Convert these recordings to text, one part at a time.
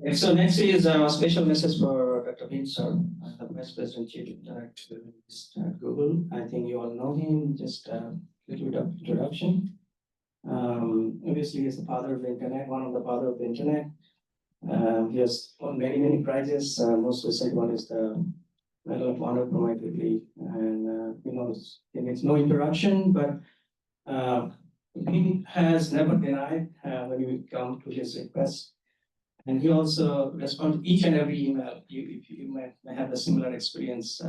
Okay, so next is a special message for Dr. Vint Cerf, the Vice President Chief Internet Evangelist at Google. I think you all know him, just a little bit of introduction. Obviously, he's the father of the internet, one of the father of the internet. He has won many, many prizes. Most recent one is the Medal of Honor from ICANN. And he needs no introduction, but he has never denied when we come to his request. And he also responds to each and every email. You may have a similar experience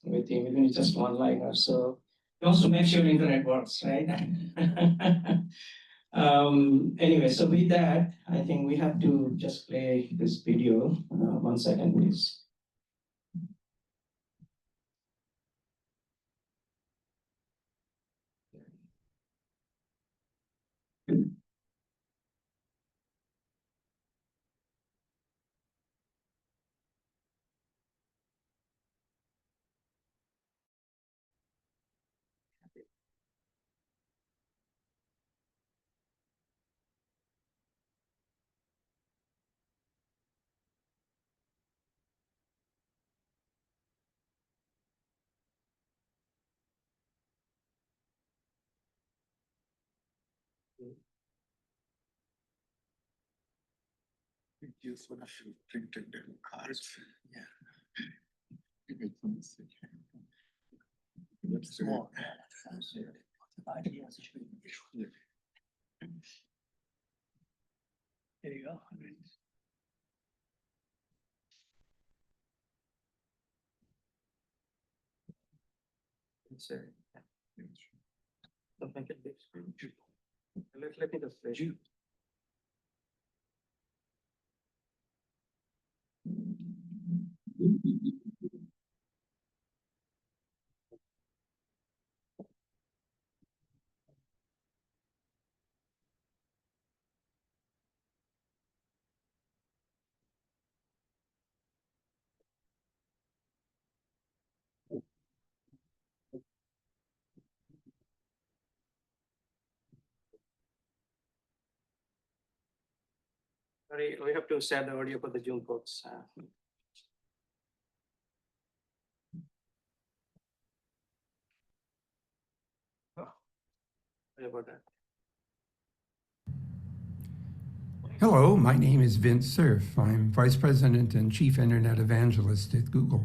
with him, even with just one liner. So he wants to make sure the internet works, right? Anyway, so with that, I think we have to just play this video. 1 second, please. Use one of your printed cards. Yeah. That's more. There you go. Don't make it big screen. Let me just play you. Sorry, we have to share the audio for the Zoom folks. Sorry about that. Hello, my name is Vint Cerf. I'm Vice President and Chief Internet Evangelist at Google.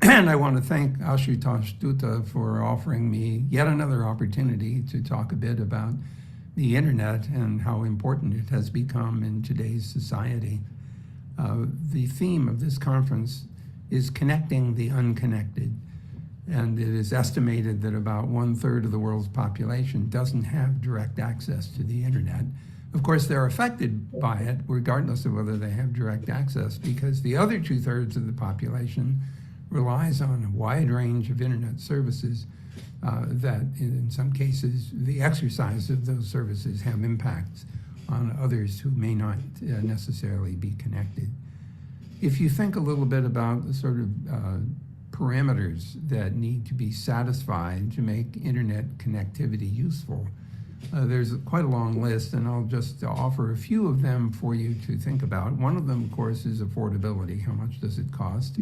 And I want to thank Ashutosh Dutta for offering me yet another opportunity to talk a bit about the internet and how important it has become in today's society. The theme of this conference is connecting the unconnected. And it is estimated that about 1/3 of the world's population doesn't have direct access to the internet. Of course, they're affected by it, regardless of whether they have direct access, because the other 2/3 of the population relies on a wide range of internet services that, in some cases, the exercise of those services have impacts on others who may not necessarily be connected. If you think a little bit about the sort of parameters that need to be satisfied to make internet connectivity useful, there's quite a long list, and I'll just offer a few of them for you to think about. One of them, of course, is affordability. How much does it cost?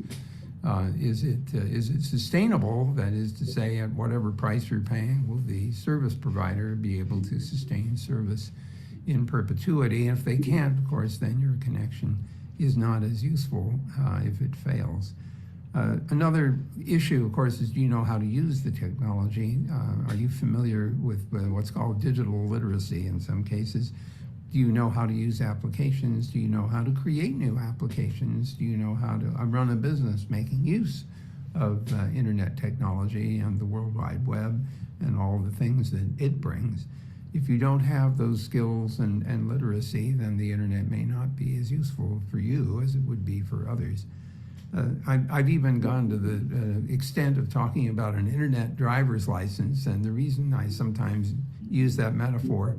Is it sustainable? That is to say, at whatever price you're paying, will the service provider be able to sustain service in perpetuity? And if they can't, of course, then your connection is not as useful if it fails. Another issue, of course, is do you know how to use the technology? Are you familiar with what's called digital literacy in some cases? Do you know how to use applications? Do you know how to create new applications? Do you know how to run a business making use of internet technology and the World Wide Web and all the things that it brings? If you don't have those skills and literacy, then the internet may not be as useful for you as it would be for others. I've even gone to the extent of talking about an internet driver's license, and the reason I sometimes use that metaphor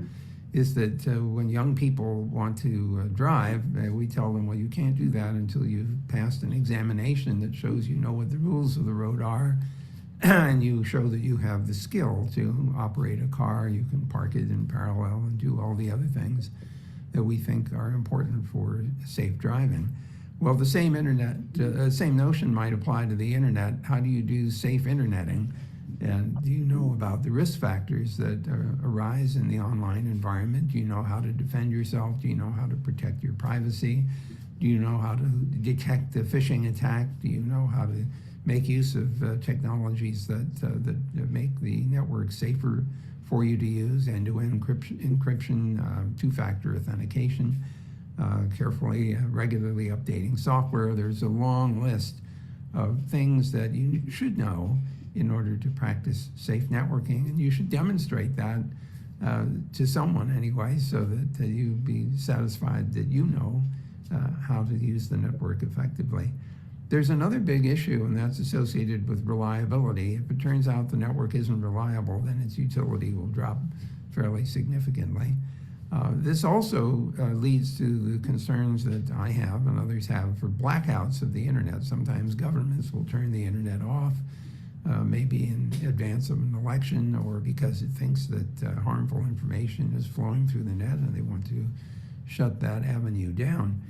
is that when young people want to drive, we tell them, well, you can't do that until you've passed an examination that shows you know what the rules of the road are, and you show that you have the skill to operate a car. You can park it in parallel and do all the other things that we think are important for safe driving. Well, the same same notion might apply to the internet. How do you do safe interneting? And do you know about the risk factors that arise in the online environment? Do you know how to defend yourself? Do you know how to protect your privacy? Do you know how to detect a phishing attack? Do you know how to make use of technologies that make the network safer for you to use, end-to-end encryption, two-factor authentication, carefully, regularly updating software? There's a long list of things that you should know in order to practice safe networking, and you should demonstrate that to someone anyway, so that you be satisfied that you know how to use the network effectively. There's another big issue, and that's associated with reliability. If it turns out the network isn't reliable, then its utility will drop fairly significantly. This also leads to the concerns that I have and others have for blackouts of the internet. Sometimes governments will turn the internet off, maybe in advance of an election, or because it thinks that harmful information is flowing through the net and they want to shut that avenue down.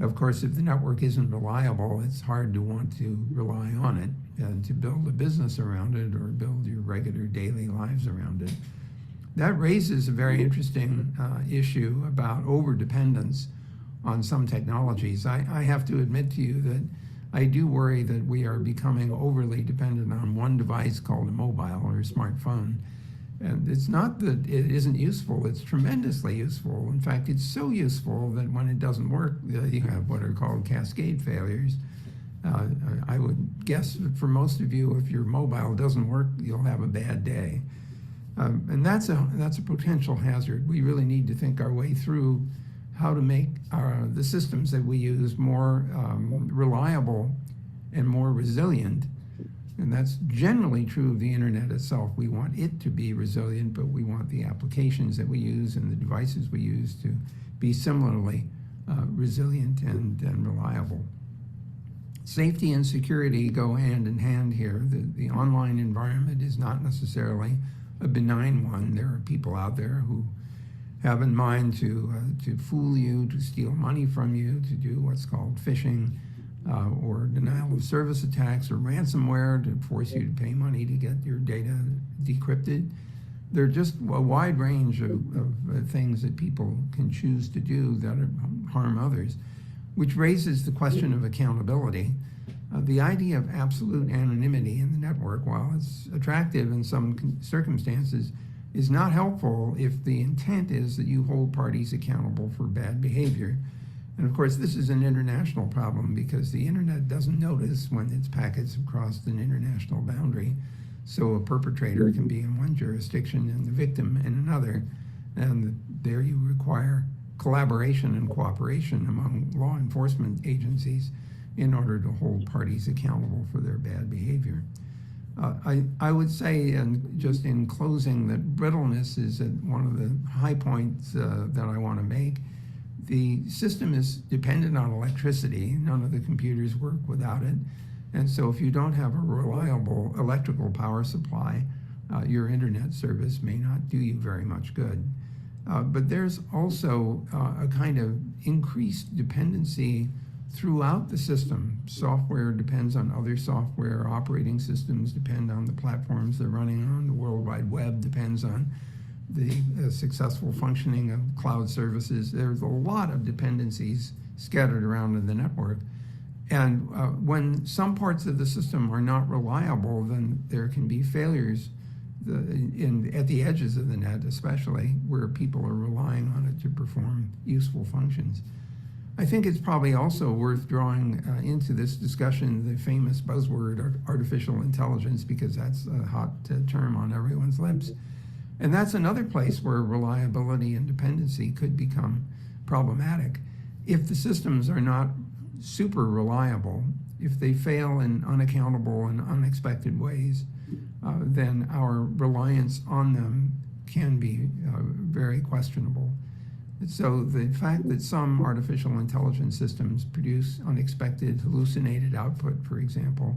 Of course, if the network isn't reliable, it's hard to want to rely on it and to build a business around it or build your regular daily lives around it. That raises a very interesting issue about overdependence on some technologies. I have to admit to you that I do worry that we are becoming overly dependent on one device called a mobile or a smartphone. And it's not that it isn't useful, it's tremendously useful. In fact, it's so useful that when it doesn't work, you have what are called cascade failures. I would guess that for most of you, if your mobile doesn't work, you'll have a bad day. And that's a potential hazard. We really need to think our way through how to make the systems that we use more reliable and more resilient. And that's generally true of the internet itself. We want it to be resilient, but we want the applications that we use and the devices we use to be similarly resilient and reliable. Safety and security go hand in hand here. The online environment is not necessarily a benign one. There are people out there who have in mind to fool you, to steal money from you, to do what's called phishing, or denial of service attacks, or ransomware to force you to pay money to get your data decrypted. There are just a wide range of things that people can choose to do that harm others, which raises the question of accountability. The idea of absolute anonymity in the network, while it's attractive in some circumstances, is not helpful if the intent is that you hold parties accountable for bad behavior. And of course, this is an international problem because the internet doesn't notice when its packets have crossed an international boundary. So a perpetrator can be in one jurisdiction and the victim in another. And there you require collaboration and cooperation among law enforcement agencies in order to hold parties accountable for their bad behavior. I would say, and just in closing, that brittleness is one of the high points that I want to make. The system is dependent on electricity. None of the computers work without it. And so if you don't have a reliable electrical power supply, your internet service may not do you very much good. But there's also a kind of increased dependency throughout the system. Software depends on other software. Operating systems depend on the platforms they're running on. The World Wide Web depends on the successful functioning of cloud services. There's a lot of dependencies scattered around in the network. And when some parts of the system are not reliable, then there can be failures at the edges of the net, especially where people are relying on it to perform useful functions. I think it's probably also worth drawing into this discussion the famous buzzword artificial intelligence, because that's a hot term on everyone's lips. And that's another place where reliability and dependency could become problematic. If the systems are not super reliable, if they fail in unaccountable and unexpected ways, then our reliance on them can be very questionable. So the fact that some artificial intelligence systems produce unexpected hallucinated output, for example,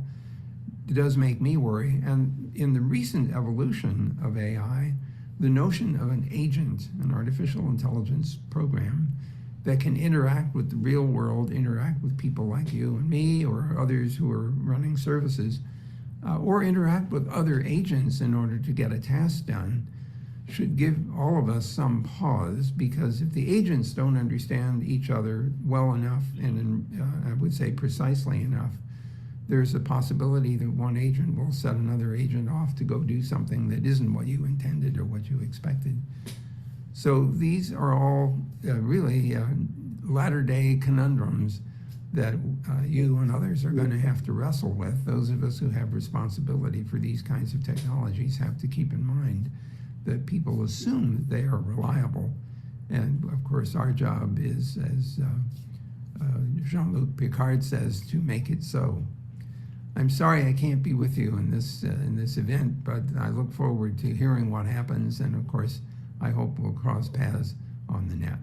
does make me worry. And in the recent evolution of AI, the notion of an agent, an artificial intelligence program, that can interact with the real world, interact with people like you and me or others who are running services, or interact with other agents in order to get a task done, should give all of us some pause, because if the agents don't understand each other well enough and I would say precisely enough, there's a possibility that one agent will set another agent off to go do something that isn't what you intended or what you expected. So these are all really latter-day conundrums that you and others are going to have to wrestle with. Those of us who have responsibility for these kinds of technologies have to keep in mind that people assume that they are reliable. And of course, our job is, as Jean-Luc Picard says, to make it so. I'm sorry I can't be with you in this event, but I look forward to hearing what happens, and of course, I hope we'll cross paths on the net.